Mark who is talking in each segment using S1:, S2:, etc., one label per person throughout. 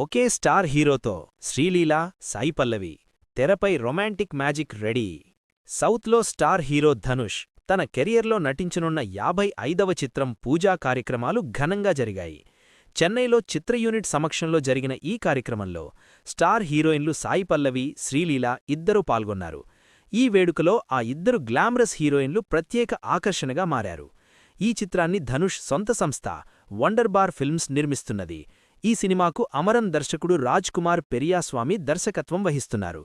S1: ఒకే star హీరోతో శ్రీలీల, సాయి పల్లవి తెరపై romantic magic ready. సౌత్లో స్టార్ హీరో ధనుష్ తన కెరియర్లో నటించనున్న 55వ చిత్రం పూజా కార్యక్రమాలు ఘనంగా జరిగాయి. చెన్నైలో చిత్ర యూనిట్ సమక్షంలో జరిగిన ఈ కార్యక్రమంలో స్టార్ హీరోయిన్లు సాయి పల్లవి, శ్రీలీల ఇద్దరూ పాల్గొన్నారు. ఈ వేడుకలో ఆ ఇద్దరు గ్లామరస్ హీరోయిన్లు ప్రత్యేక ఆకర్షణగా మారారు. ఈ చిత్రాన్ని ధనుష్ సొంత సంస్థ వండర్బార్ ఫిల్మ్స్ నిర్మిస్తున్నది. ఈ సినిమాకు అమరన్ దర్శకుడు రాజ్ కుమార్ పెరియాస్వామి దర్శకత్వం వహిస్తున్నారు.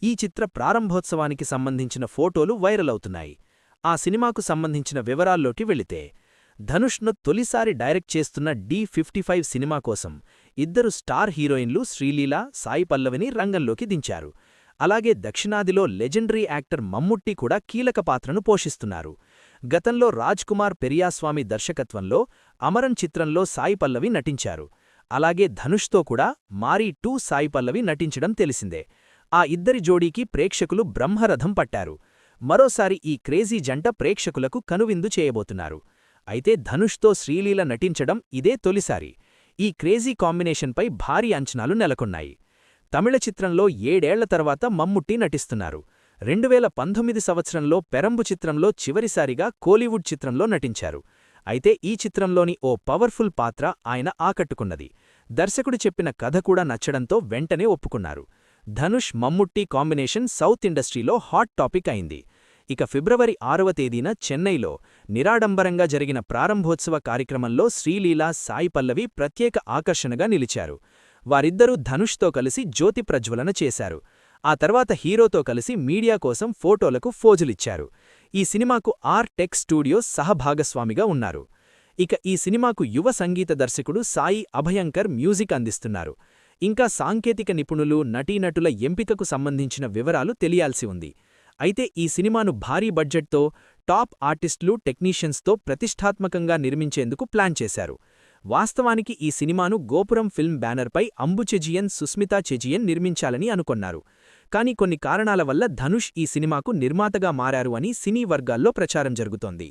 S1: ఈ చిత్ర ప్రారంభోత్సవానికి సంబంధించిన ఫోటోలు వైరల్ అవుతున్నాయి. ఆ సినిమాకు సంబంధించిన వివరాల్లోకి వెళితే, ధనుష్ను తొలిసారి డైరెక్ట్ చేస్తున్న D55 సినిమా కోసం ఇద్దరు స్టార్ హీరోయిన్లు శ్రీలీల, సాయి పల్లవిని రంగంలోకి దించారు. అలాగే దక్షిణాదిలో లెజెండరీ యాక్టర్ మమ్ముట్టి కూడా కీలక పాత్రను పోషిస్తున్నారు. గతంలో రాజ్ కుమార్ పెరియాస్వామి దర్శకత్వంలో అమరన్ చిత్రంలో సాయి పల్లవి నటించారు. అలాగే ధనుష్తో కూడా మారీ 2 సాయి పల్లవి నటించడం తెలిసిందే. ఆ ఇద్దరి జోడీకి ప్రేక్షకులు బ్రహ్మరథం పట్టారు. మరోసారి ఈ క్రేజీ జంట ప్రేక్షకులకు కనువిందు చేయబోతున్నారు. అయితే ధనుష్తో శ్రీలీల నటించడం ఇదే తొలిసారి. ఈ క్రేజీ కాంబినేషన్పై భారీ అంచనాలు నెలకొన్నాయి. తమిళ చిత్రంలో 7 ఏళ్ల తర్వాత మమ్ముట్టి నటిస్తున్నారు. 2019 సంవత్సరంలో పెరంబు చిత్రంలో చివరిసారిగా కోలీవుడ్ చిత్రంలో నటించారు. అయితే ఈ చిత్రంలోని ఓ పవర్ఫుల్ పాత్ర ఆయన ఆకట్టుకున్నది. దర్శకుడు చెప్పిన కథ కూడా నచ్చడంతో వెంటనే ఒప్పుకున్నారు. ధనుష్, మమ్ముట్టి కాంబినేషన్ సౌత్ ఇండస్ట్రీలో హాట్ టాపిక్ అయింది. ఇక ఫిబ్రవరి 6వ తేదీన చెన్నైలో నిరాడంబరంగా జరిగిన ప్రారంభోత్సవ కార్యక్రమంలో శ్రీలీల, సాయి పల్లవి ప్రత్యేక ఆకర్షణగా నిలిచారు. వారిద్దరూ ధనుష్తో కలిసి జ్యోతి ప్రజ్వలన చేశారు. ఆ తర్వాత హీరోతో కలిసి మీడియా కోసం ఫోటోలకు ఫోజులిచ్చారు. ఈ సినిమాకు ఆర్-టెక్ స్టూడియోస్ సహభాగస్వామిగా ఉన్నారు. ఇక ఈ సినిమాకు యువ సంగీత దర్శకుడు సాయి అభయంకర్ మ్యూజిక్ అందిస్తున్నారు. ఇంకా సాంకేతిక నిపుణులు, నటీనటుల ఎంపికకు సంబంధించిన వివరాలు తెలియాల్సి ఉంది. అయితే ఈ సినిమాను భారీ బడ్జెట్తో, టాప్ ఆర్టిస్టులు, టెక్నీషియన్స్తో ప్రతిష్టాత్మకంగా నిర్మించేందుకు ప్లాన్ చేశారు. వాస్తవానికి ఈ సినిమాను గోపురం ఫిల్మ్ బ్యానర్పై అంబు చెజియన్, సుస్మితా చెజియన్ నిర్మించాలని అనుకొన్నారు. కానీ కొన్ని కారణాల వల్ల ధనుష్ ఈ సినిమాకు నిర్మాతగా మారారు అని సినీ వర్గాల్లో ప్రచారం జరుగుతోంది.